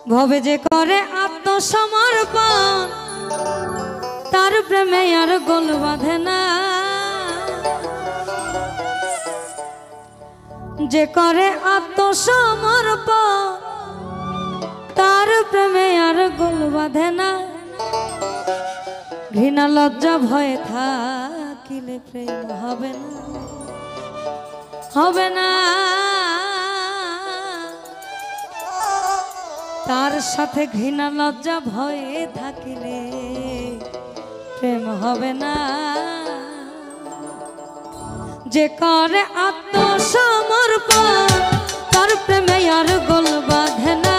ভবে যে করে আত্মসমর্পণ তার প্রেমে আর গোল বাঁধে না। যে করে আত্মসমর্পণ তার প্রেমে আর গোল বাঁধে না। ঘৃণা লজ্জা ভয়ে থাকিলে প্রেম হবে না, হবে না। তার সাথে ঘৃণা লজ্জা ভয়ে থাকিলে প্রেম হবে না। যে করে আত্মসমর্পণ তার প্রেমে আর গোল বাঁধে না।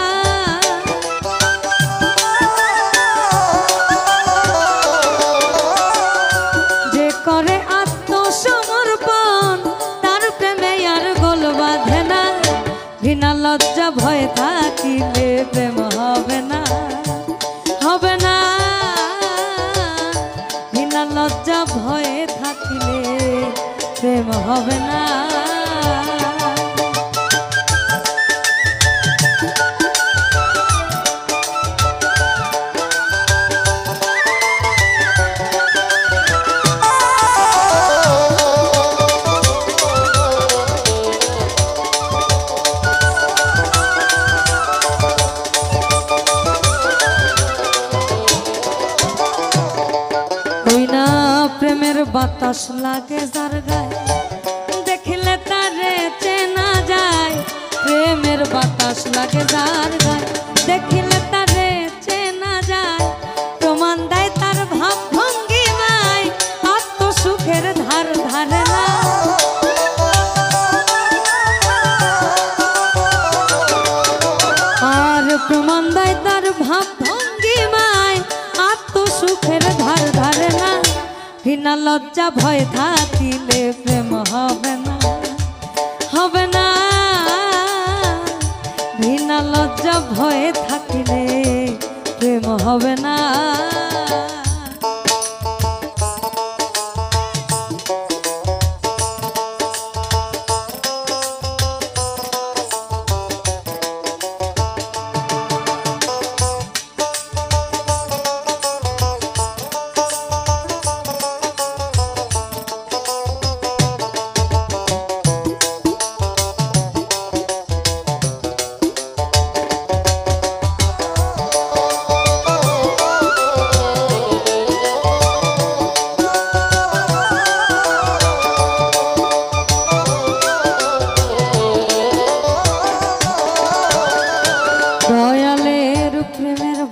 যে করে আত্মসমর্পণ তার প্রেমে আর গোল বাঁধে না। ঘৃণা লজ্জা ভয় থাকিলে প্রেম হবে না, হবে না। ঘৃণা লজ্জা ভয়ে থাকিলে প্রেম হবে না। প্রেমের বাতাস লাগে যার গায়ে দেখিলে তারে চেনা যায়। প্রেমের বাতাস লাগে যার গায়ে দেখিলে তারে চেনা যায়। প্রমাণ দেয় তার ভাব ভঙ্গিমায় আত্মসুখের ধার ধারে না। আর প্রমাণ দেয় তার ভাব ভঙ্গিমায় আত্মসুখের ধার ধারে না। ঘৃণা লজ্জা ভয় থাকিলে প্রেম হবে না, হবে না। ঘৃণা লজ্জা ভয় থাকিলে প্রেম হবে না।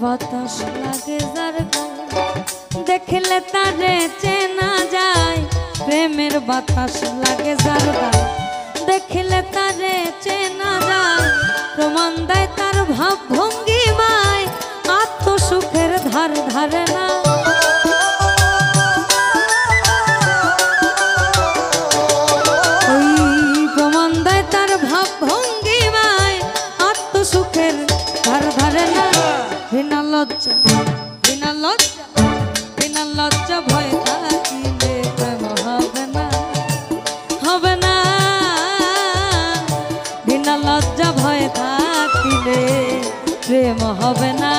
বাতাস লাগে যার গায়ে দেখিলে তারে চেনা যায়। প্রেমের বাতাস লাগে যার গায়ে দেখিলে তারে চেনা যায়। প্রমাণ দেয় তার ভাব ভঙ্গিমায় আত্মসুখের ধার ধারে না। ওই প্রমাণ দেয় তার ভাব ভঙ্গিমায় আত্মসুখের ধার ধারে না। ঘৃণা লজ্জা, ঘৃণা লজ্জা, ঘৃণা লজ্জা ভয় থাকিলে প্রেম হবে না, হবে না। ঘৃণা লজ্জা ভয় থাকিলে প্রেম হবে না।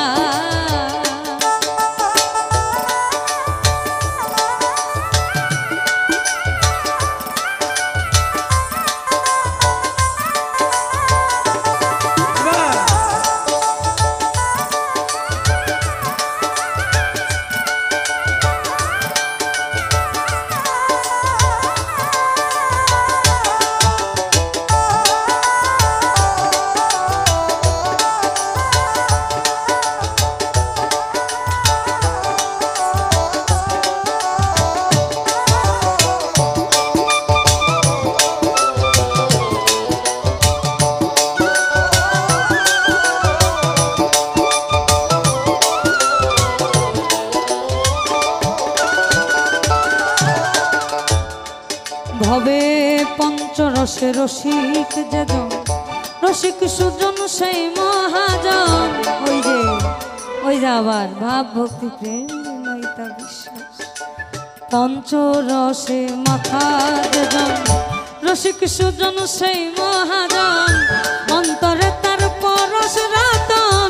ভবে পঞ্চরসে রসিক যেজন রসিক সুজন সেই মহাজন। ওই যে আবার ভাব ভক্তি প্রেম নয়তা বিশ্বাস। পঞ্চরসে মাথা যেজন রসিক সুজন সেই মহাজন। অন্তরে তার পরশ রাতন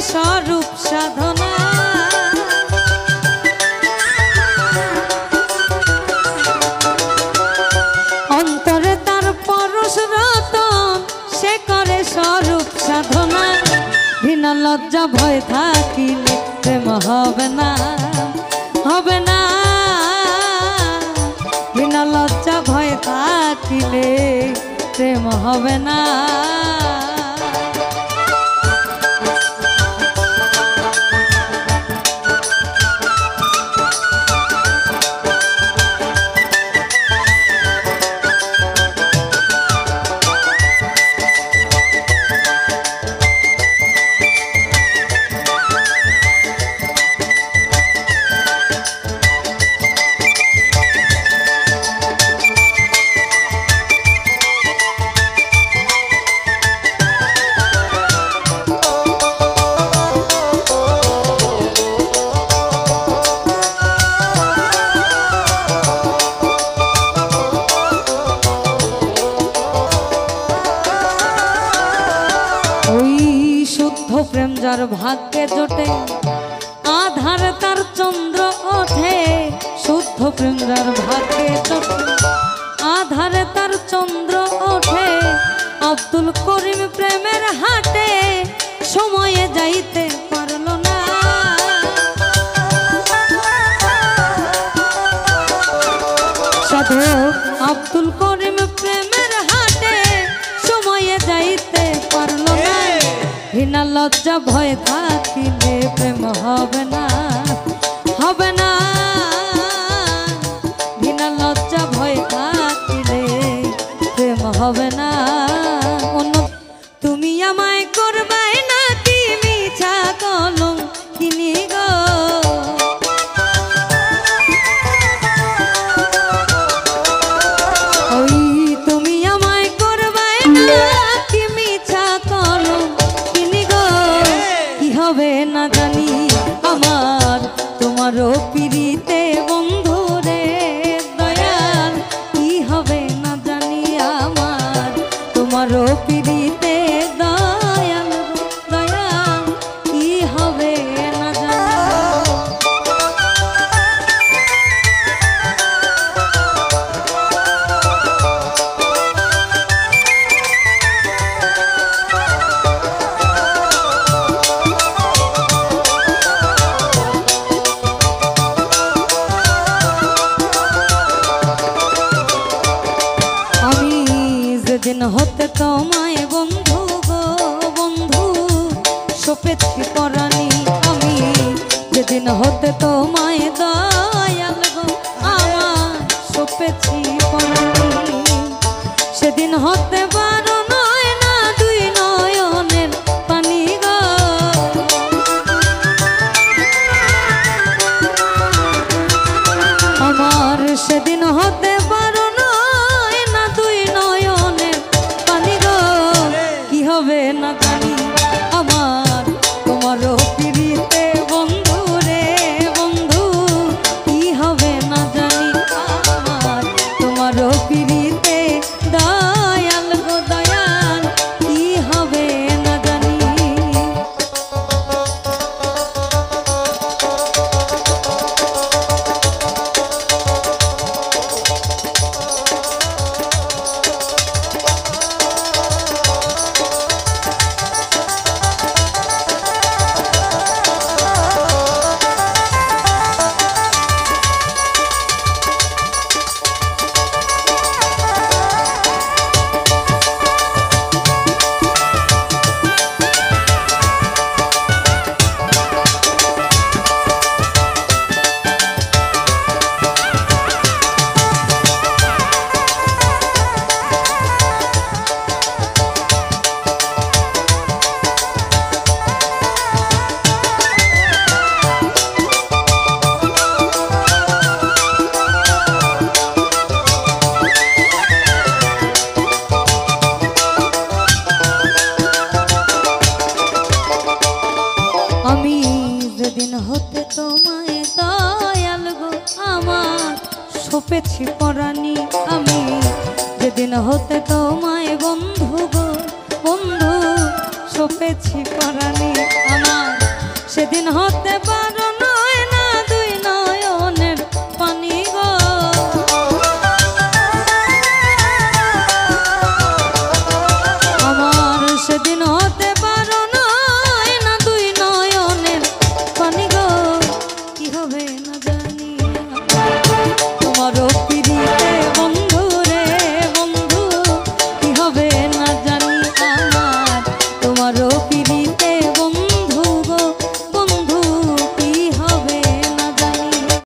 স্বরূপ সাধনা। অন্তরে তার পরশ রতন, সে করে স্বরূপ সাধনা। ঘৃণা লজ্জা ভয় থাকিলে প্রেম হবে না, হবে না। ঘৃণা লজ্জা ভয় থাকিলে প্রেম হবে না। প্রেম যার ভাগ্যে জোটে, আধার তার চন্দ্র ওঠে। শুদ্ধ প্রেম যার ভাগ্যে জোটে, আধারে তার চন্দ্র ওঠে। আব্দুল করিম প্রেমের হাটে সময়ে যাইতে পারল না। সাধক আব্দুল করিম প্রেমের হাটে সময়ে যাইতে পারল না। ঘৃণা লজ্জা ভয় থাকিলে প্রেম হবে না, হবে না। ঘৃণা লজ্জা ভয় থাকিলে প্রেম হবে না। তুমি আমায় করবাই না কি মিছা কলম কিনি গো। ওই তুমি আমায় করবাই না কি মিছা কলম কিনি গো। কি হবে না জানি আমার তোমারও পিরিতে বন্ধু রে দয়াল। কি হবে না জানি আমার তোমারও পিরিতে দয়াল, দয়াল। কি হবে না জানি। যেদিন হতে তোমায় বন্ধু গো বন্ধু সপেছি পরাণী। আমি যেদিন হতে তোমায় দয়াল গো আমার সপেছি পরাণী। সেদিন হতে পারো নয় না দুই নয়নের পানি গো। আমার সেদিন হতে পারো নয় না দুই নয়নের পানি গো। কি হবে না জানি আমার তোমারও পিরিতে বন্ধু রে বন্ধু। কি হবে না জানি আমার তোমারও পিরিতে দয়াল গো দয়াল। কি হবে না জানি। আমি যেদিন হতে তোমায় দয়াল গো আমার সপেছি পরাণী। আমি যেদিন হতে তোমায় বন্ধু গো বন্ধু সপেছি পরাণী আমার। সেদিন হতে পারে